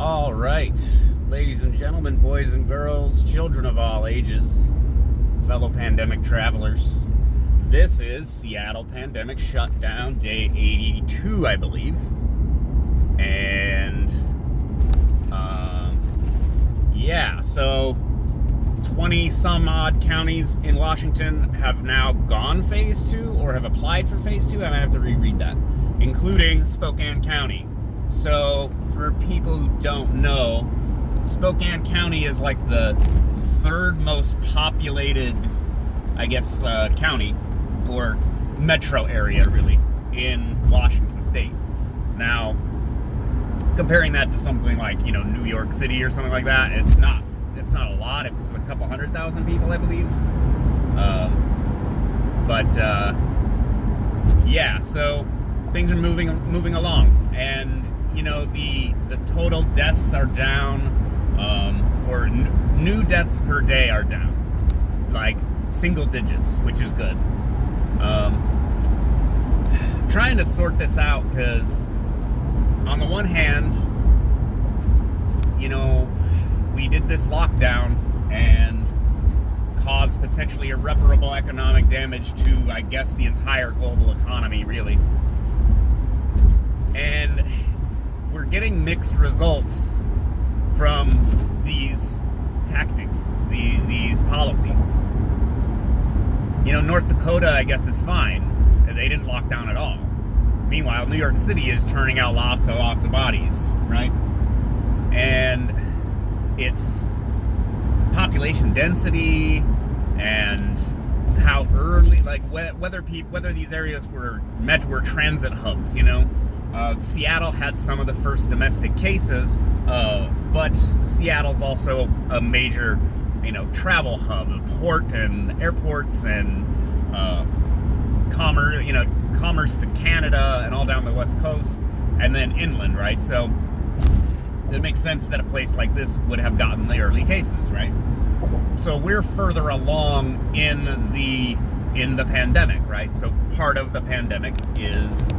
All right, ladies and gentlemen, boys and girls, children of all ages, fellow pandemic travelers. This is Seattle Pandemic Shutdown, day 82, I believe. And, so 20 some odd counties in Washington have now gone phase 2 or have applied for phase 2. I might have to reread that, including Spokane County. So, for people who don't know, Spokane County is like the third most populated, county or metro area, really, in Washington State. Now, comparing that to something like, New York City or something like that, it's not a lot. It's a couple 100,000 people, I believe. So things are moving along, and the total deaths are down, or new deaths per day are down, like single digits, which is good. Trying to sort this out because, on the one hand, we did this lockdown and caused potentially irreparable economic damage to, I guess, the entire global economy, really. And we're getting mixed results from these tactics, these policies. North Dakota, I guess, is fine. They didn't lock down at all. Meanwhile, New York City is turning out lots of bodies, right? And it's population density and how early, whether these areas were transit hubs, Seattle had some of the first domestic cases, but Seattle's also a major, travel hub, port and airports and commerce to Canada and all down the West Coast and then inland, right? So it makes sense that a place like this would have gotten the early cases, right? So we're further along in the pandemic, right? So part of the pandemic is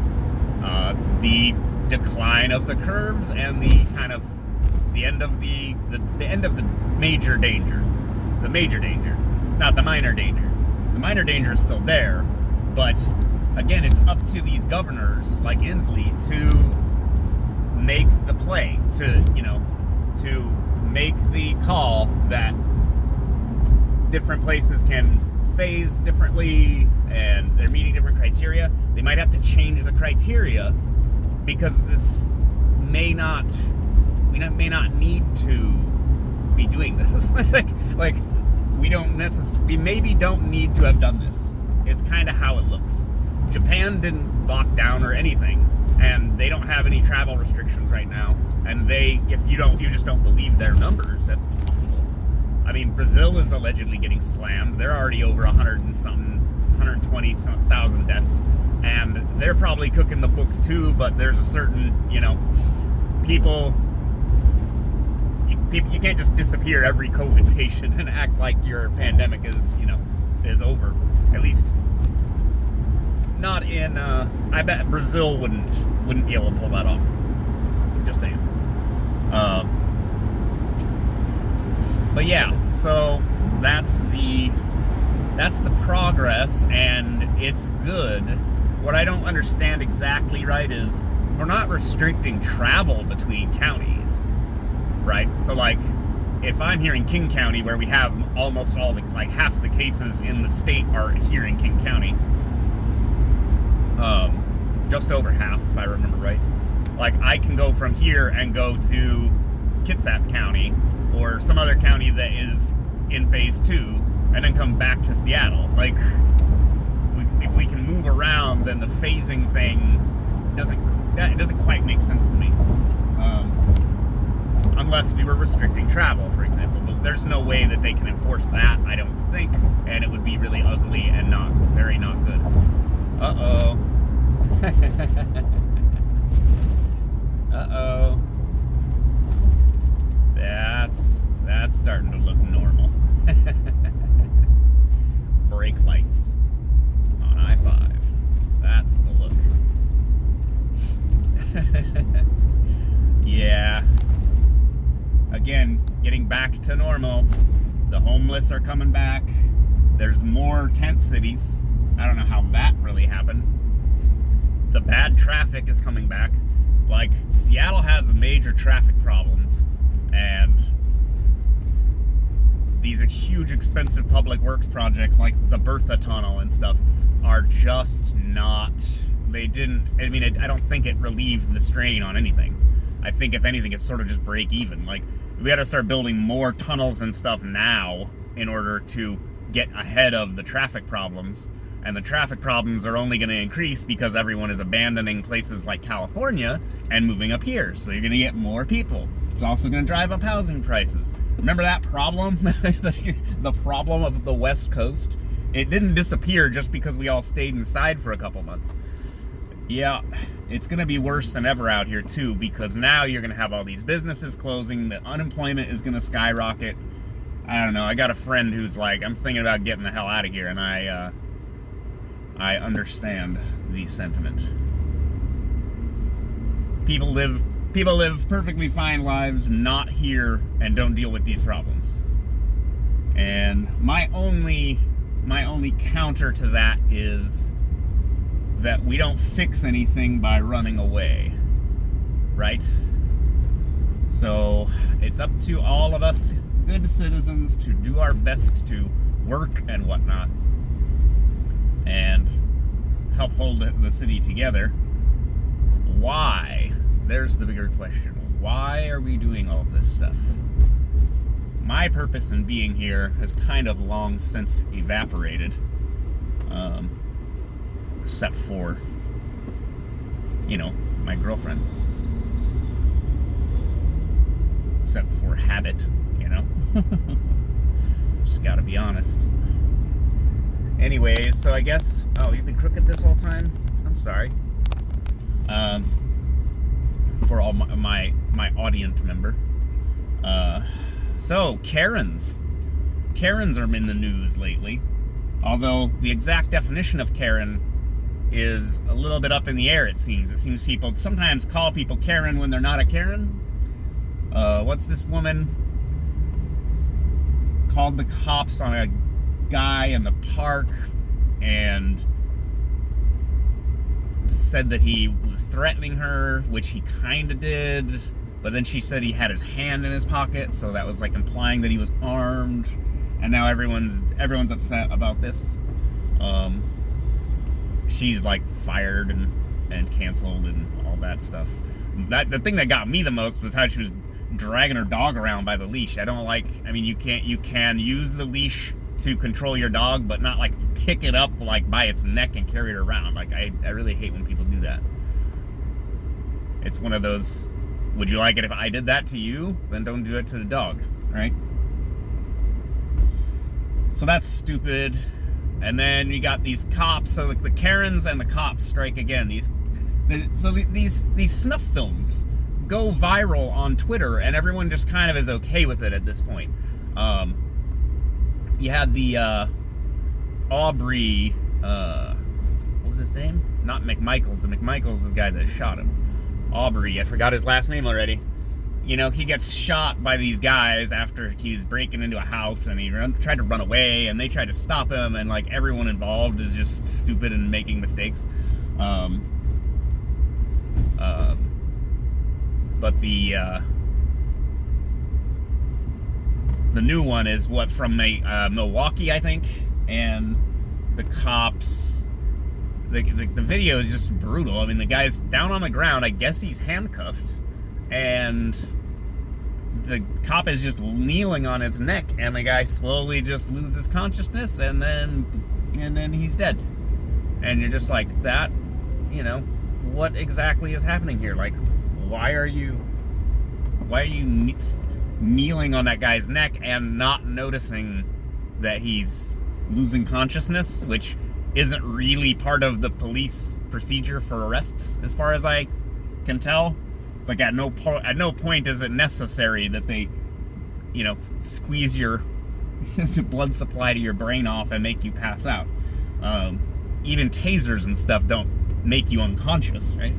the decline of the curves and the kind of the end of the major danger. The major danger, not the minor danger. The minor danger is still there, but again, it's up to these governors like Inslee to make the play, to make the call that different places can phase differently and they're meeting different criteria. They might have to change the criteria because this may not need to be doing this. We maybe don't need to have done this. It's kind of how it looks. Japan didn't lock down or anything, and they don't have any travel restrictions right now. And if you just don't believe their numbers, that's possible. I mean, Brazil is allegedly getting slammed. They're already over 120,000 deaths, and they're probably cooking the books too. But there's a certain, people. You can't just disappear every COVID patient and act like your pandemic is over. At least not in. I bet Brazil wouldn't be able to pull that off. Just saying. But yeah, so that's the progress, and it's good. What I don't understand exactly, right, is we're not restricting travel between counties. Right, so if I'm here in King County, where we have almost all half the cases in the state are here in King County, just over half, if I remember right. I can go from here and go to Kitsap County or some other county that is in phase 2, and then come back to Seattle. If we can move around, then the phasing thing doesn't quite make sense to me. Unless we were restricting travel, for example. But there's no way that they can enforce that, I don't think, and it would be really ugly and not good. Uh-oh. Uh-oh. That's starting to look normal. Brake lights on I-5. That's the look. back to normal. The homeless are coming back. There's more tent cities. I don't know how that really happened. The bad traffic is coming back. Like, Seattle has major traffic problems, and these huge expensive public works projects like the Bertha Tunnel and stuff are just not, I don't think it relieved the strain on anything. I think if anything it's sort of just break even. Like, we got to start building more tunnels and stuff now in order to get ahead of the traffic problems. And the traffic problems are only going to increase because everyone is abandoning places like California and moving up here. So you're going to get more people. It's also going to drive up housing prices. Remember that problem? The problem of the West Coast? It didn't disappear just because we all stayed inside for a couple months. Yeah, it's going to be worse than ever out here too, because now you're going to have all these businesses closing. The unemployment is going to skyrocket. I don't know. I got a friend who's like, I'm thinking about getting the hell out of here, and I understand the sentiment. People live perfectly fine lives not here and don't deal with these problems. And my only counter to that is that we don't fix anything by running away, right? So it's up to all of us good citizens to do our best to work and whatnot and help hold the city together. Why? There's the bigger question. Why are we doing all this stuff? My purpose in being here has kind of long since evaporated. Except for, my girlfriend. Except for habit, Just gotta be honest. Anyways, so I guess, you've been crooked this whole time? I'm sorry. For all my audience member. So, Karens. Karens are in the news lately. Although, the exact definition of Karen is a little bit up in the air, it seems. It seems people sometimes call people Karen when they're not a Karen. What's this woman called the cops on a guy in the park and said that he was threatening her, which he kind of did, but then she said he had his hand in his pocket, so that was like implying that he was armed, and now everyone's upset about this. She's like fired and canceled and all that stuff. The thing that got me the most was how she was dragging her dog around by the leash. You can use the leash to control your dog, but not like pick it up like by its neck and carry it around. Like, I really hate when people do that. It's one of those, would you like it if I did that to you? Then don't do it to the dog, right? So that's stupid. And then you got these cops, so like the Karens and the cops strike again. These snuff films go viral on Twitter, and everyone just kind of is okay with it at this point. You had the Aubrey, what was his name? Not McMichaels. The McMichaels is the guy that shot him. Aubrey, I forgot his last name already. He gets shot by these guys after he was breaking into a house, and he tried to run away, and they tried to stop him, and like everyone involved is just stupid and making mistakes. But the new one is from Milwaukee, I think, and the cops. The video is just brutal. I mean, the guy's down on the ground. I guess he's handcuffed, and the cop is just kneeling on his neck, and the guy slowly just loses consciousness, and then he's dead. And you're just like, that, what exactly is happening here? Like, why are you kneeling on that guy's neck and not noticing that he's losing consciousness, which isn't really part of the police procedure for arrests, as far as I can tell. Like, at no point is it necessary that they, squeeze your blood supply to your brain off and make you pass out. Even tasers and stuff don't make you unconscious, right?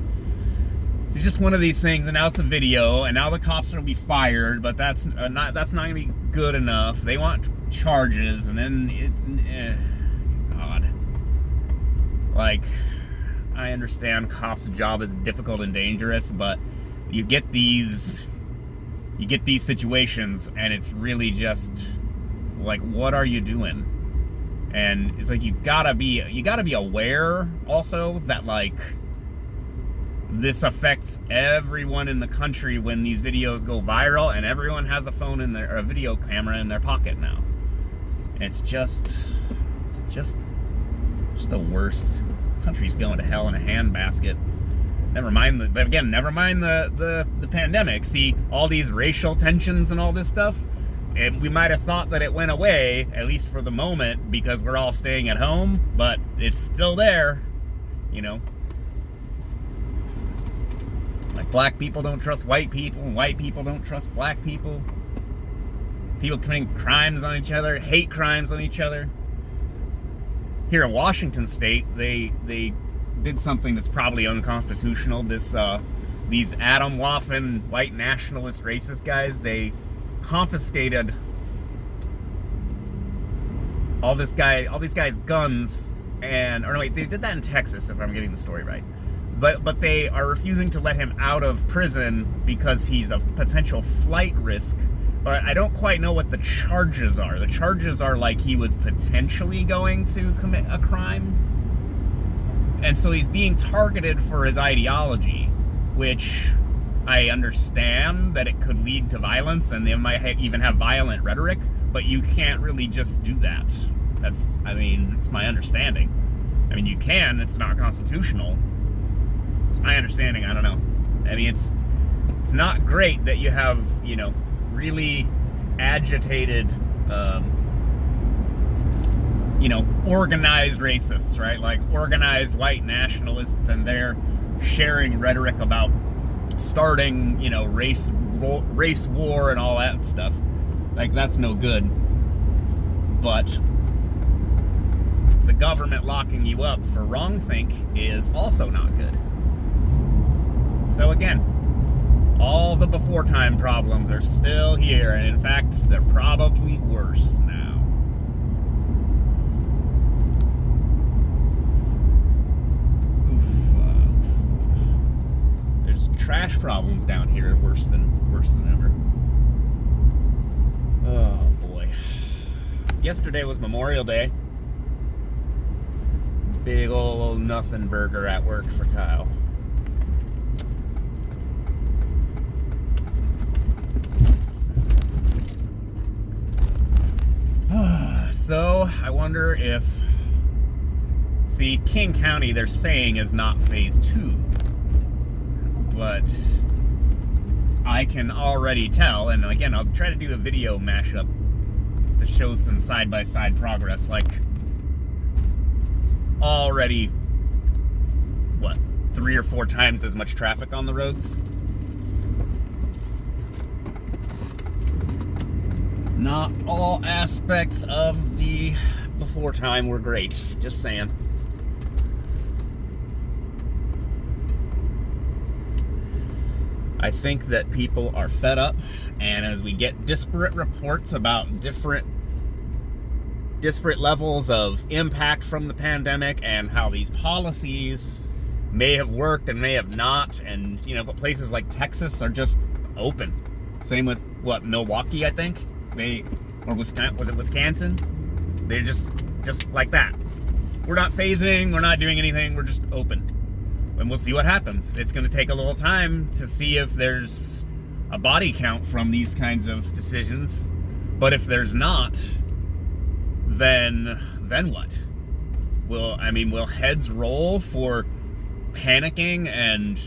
It's just one of these things, and now it's a video, and now the cops will be fired, but that's not going to be good enough. They want charges, and then God. Like, I understand cops' job is difficult and dangerous, but you get these situations, and it's really just like, what are you doing? And it's like you gotta be aware also that, like, this affects everyone in the country when these videos go viral, and everyone has a phone in their, or a video camera in their pocket now. It's just the worst. The country's going to hell in a handbasket. Never mind the pandemic. See, all these racial tensions and all this stuff, and we might have thought that it went away, at least for the moment, because we're all staying at home, but it's still there, you know. Like, black people don't trust white people, and white people don't trust black people. People committing crimes on each other, hate crimes on each other. Here in Washington State, they did something that's probably unconstitutional. These Adam Waffen white nationalist racist guys, they confiscated all these guys' guns, they did that in Texas, if I'm getting the story right. But they are refusing to let him out of prison because he's a potential flight risk. But I don't quite know what the charges are. The charges are like he was potentially going to commit a crime. And so he's being targeted for his ideology, which I understand that it could lead to violence, and they might even have violent rhetoric, but you can't really just do that. It's my understanding. I mean, you can, it's not constitutional. It's my understanding, I don't know. I mean, it's not great that you have, you know, really agitated, organized racists, right? Like organized white nationalists, and they're sharing rhetoric about starting, you know, race war and all that stuff. Like, that's no good. But the government locking you up for wrongthink is also not good. So again, all the before time problems are still here, and in fact, they're probably worse now. There's trash problems down here worse than ever. Oh boy. Yesterday was Memorial Day. Big old nothing burger at work for Kyle. So, I wonder if... See, King County, they're saying, is not phase 2. But I can already tell, and again, I'll try to do a video mashup to show some side-by-side progress. Like, already, 3 or 4 times as much traffic on the roads? Not all aspects of the before time were great, just saying. I think that people are fed up, and as we get disparate reports about different levels of impact from the pandemic and how these policies may have worked and may have not, and, you know, but places like Texas are just open. Same with, Milwaukee, I think? Or Wisconsin, was it Wisconsin? They're just like that. We're not phasing, we're not doing anything, we're just open. And we'll see what happens. It's going to take a little time to see if there's a body count from these kinds of decisions. But if there's not, then what? Will heads roll for panicking and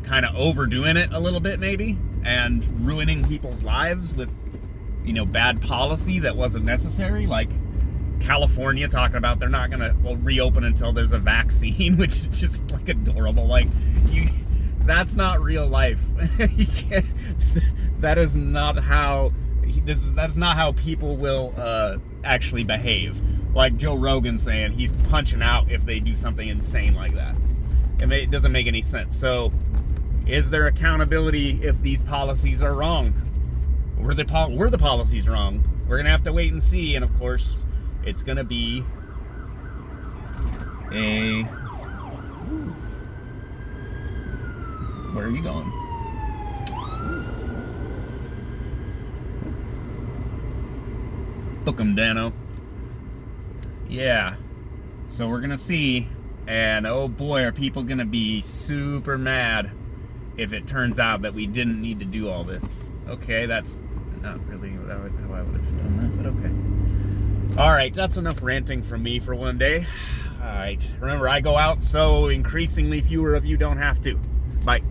kind of overdoing it a little bit, maybe? And ruining people's lives with, bad policy that wasn't necessary? Like California talking about they're not gonna reopen until there's a vaccine, which is just like adorable. Like, that's not real life. You can't, that is not how that's not how people will actually behave. Like Joe Rogan saying he's punching out if they do something insane like that. It doesn't make any sense. So Is there accountability if these policies are wrong? Were the policies wrong? We're gonna have to wait and see. And of course, it's gonna be a... Where are you going? Book 'em, Dano. Yeah. So we're gonna see, and oh boy, are people gonna be super mad if it turns out that we didn't need to do all this. Okay, that's not really how I would have done that, but okay. All right, that's enough ranting from me for one day. All right, remember, I go out so increasingly fewer of you don't have to. Bye.